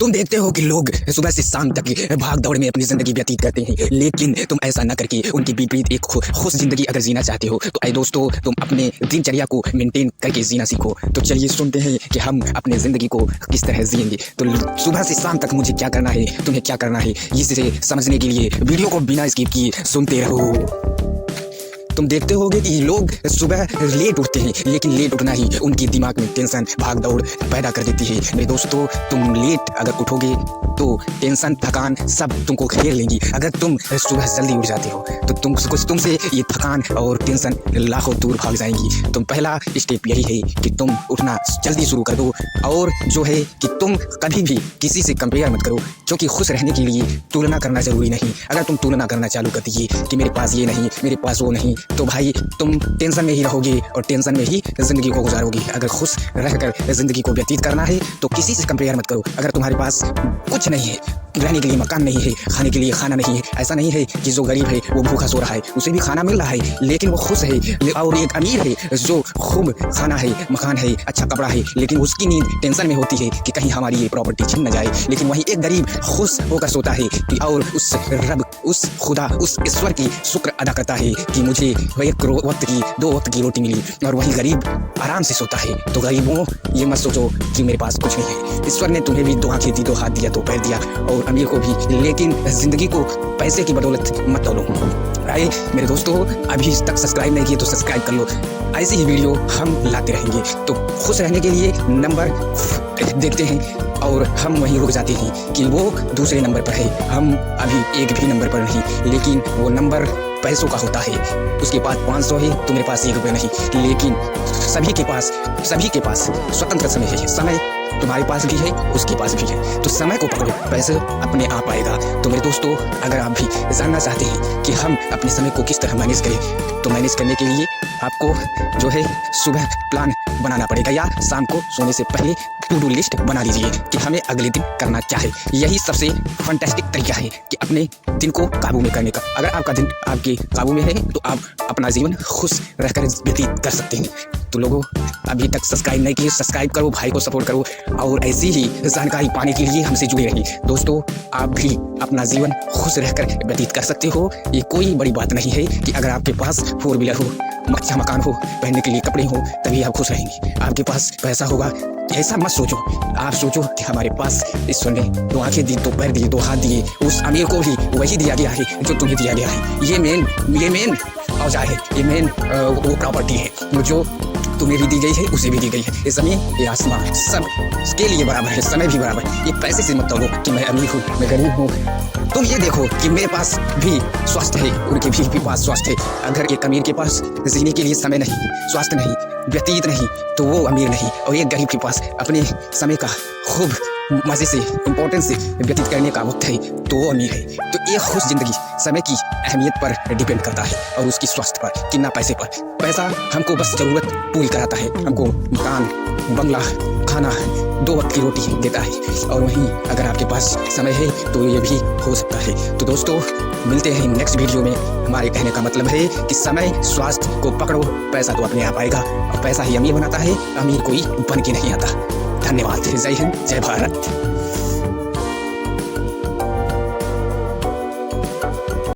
तुम देखते हो कि लोग सुबह से शाम तक भाग दौड़ में अपनी ज़िंदगी व्यतीत करते हैं, लेकिन तुम ऐसा न करके उनकी विपरीत एक खुश ज़िंदगी अगर जीना चाहते हो तो आए दोस्तों, तुम अपने दिनचर्या को मेंटेन करके जीना सीखो। तो चलिए सुनते हैं कि हम अपने ज़िंदगी को किस तरह जिएंगे। तो सुबह से शाम तक मुझे क्या करना है, तुम्हें क्या करना है, इसे समझने के लिए वीडियो को बिना स्किप किए सुनते रहो। तुम देखते होगे कि लोग सुबह लेट उठते हैं, लेकिन लेट उठना ही उनके दिमाग में टेंशन भाग दौड़ पैदा कर देती है। मेरे दोस्तों, तुम लेट अगर उठोगे तो टेंशन थकान सब तुमको घेर लेंगी। अगर तुम सुबह जल्दी उठ जाते हो तो तुमसे ये थकान और टेंशन लाखों दूर भाग जाएंगी। तो पहला स्टेप यही है कि तुम उठना जल्दी शुरू कर दो, और जो है कि तुम कभी भी किसी से कंपेयर मत करो, क्योंकि खुश रहने के लिए तुलना करना ज़रूरी नहीं। अगर तुम तुलना करना चालू कर दिए कि मेरे पास ये नहीं, मेरे पास वो नहीं, तो भाई तुम टेंशन में ही रहोगे और टेंशन में ही ज़िंदगी को गुजारोगे। अगर खुश रहकर ज़िंदगी को व्यतीत करना है तो किसी से कंपेयर मत करो। अगर तुम्हारे पास कुछ नहीं है, रहने के लिए मकान नहीं है, खाने के लिए खाना नहीं है, ऐसा नहीं है कि जो गरीब है वो भूखा सो रहा है, उसे भी खाना मिल रहा है लेकिन वो खुश है, और एक अमीर है जो खूब खाना है, मकान है, अच्छा कपड़ा है, लेकिन उसकी नींद टेंशन में होती है कि कहीं हमारी ये प्रॉपर्टी छीन न जाए। लेकिन वहीं एक गरीब खुश होकर सोता है कि और उस रब, उस खुदा, उस ईश्वर की शुक्र अदा करता है कि मुझे एक वक्त की, 2 वक्त की रोटी मिली, और वहीं गरीब आराम से सोता है। तो गरीबों, ये मत सोचो कि मेरे पास कुछ नहीं है। ईश्वर ने तुम्हें भी 2 आंखें दी, 2 हाथ दिया, 2 पैर दिया, और अमीर को भी, लेकिन जिंदगी को पैसे की बदौलत मत तोलो। आए मेरे दोस्तों, अभी तक सब्सक्राइब नहीं किए तो सब्सक्राइब कर लो, ऐसी ही वीडियो हम लाते रहेंगे। तो खुश रहने के लिए नंबर देखते हैं और हम वहीं रुक जाते हैं कि वो दूसरे नंबर पर है, हम अभी एक भी नंबर पर नहीं। लेकिन वो नंबर पैसों का होता है, उसके पास 500 है, तुम्हारे पास 1 रुपया नहीं। लेकिन सभी के पास स्वतंत्र समय है। समय तुम्हारे पास भी है, उसके पास भी है, तो समय को पकड़ो, पैसे अपने आप आएगा। तो मेरे दोस्तों, अगर आप भी जानना चाहते हैं कि हम अपने समय को किस तरह मैनेज करें, तो मैनेज करने के लिए आपको जो है सुबह प्लान बनाना पड़ेगा, या शाम को सोने से पहले टू डू लिस्ट बना लीजिए कि हमें अगले दिन करना क्या है। यही सबसे फंटास्टिक तरीका है कि अपने दिन को काबू में करने का। अगर आपका दिन आपके काबू में है तो आप अपना जीवन खुश रहकर व्यतीत कर सकते हैं। तो लोगों, अभी तक सब्सक्राइब नहीं किए, सब्सक्राइब करो, भाई को सपोर्ट करो, और ऐसी ही जानकारी पाने के लिए हमसे जुड़े रहिए। दोस्तों, आप भी अपना जीवन खुश रहकर व्यतीत कर सकते हो। ये कोई बड़ी बात नहीं है कि अगर आपके पास 4 व्हीलर हो, अच्छा मकान हो, पहनने के लिए कपड़े हो, तभी आप खुश रहेंगे। आपके पास पैसा होगा, ऐसा मत सोचो। आप सोचो कि हमारे पास ईश्वर ने 2 आंखें दी, 2 पैर दिए, 2 हाथ दिए, उस अमीर को भी वही दिया गया है जो तुम्हें दिया गया है। ये मेन औजार है, ये मेन वो प्रॉपर्टी है जो तुम्हें भी दी गई है, उसे भी दी गई है। ये ज़मीन, ये आसमान, सब इसके लिए बराबर है, समय भी बराबर। ये पैसे से मत तोलो कि मैं अमीर हूँ, मैं गरीब हूँ। तुम ये देखो कि मेरे पास भी स्वास्थ्य है, उनके भी पास स्वास्थ्य है। अगर एक अमीर के पास जीने के लिए समय नहीं, स्वास्थ्य नहीं, व्यतीत नहीं, तो वो अमीर नहीं। और एक गरीब के पास अपने समय का खूब मज़े से, इम्पोर्टेंस से व्यतीत करने का वक्त है, तो वो अमीर है। तो एक खुश ज़िंदगी समय की अहमियत पर डिपेंड करता है, और उसकी स्वास्थ्य पर, कि ना पैसे पर। पैसा हमको बस ज़रूरत पूरी कराता है, हमको मकान, बंगला, खाना, 2 वक्त की रोटी देता है। और वहीं अगर आपके पास समय है तो ये भी हो सकता है। तो दोस्तों, मिलते हैं नेक्स्ट वीडियो में। हमारे कहने का मतलब है कि समय, स्वास्थ्य को पकड़ो, पैसा तो अपने आप आएगा, और पैसा ही अमीर बनाता है, अमीर कोई बन के नहीं आता। धन्यवाद। जय हिंद, जय भारत।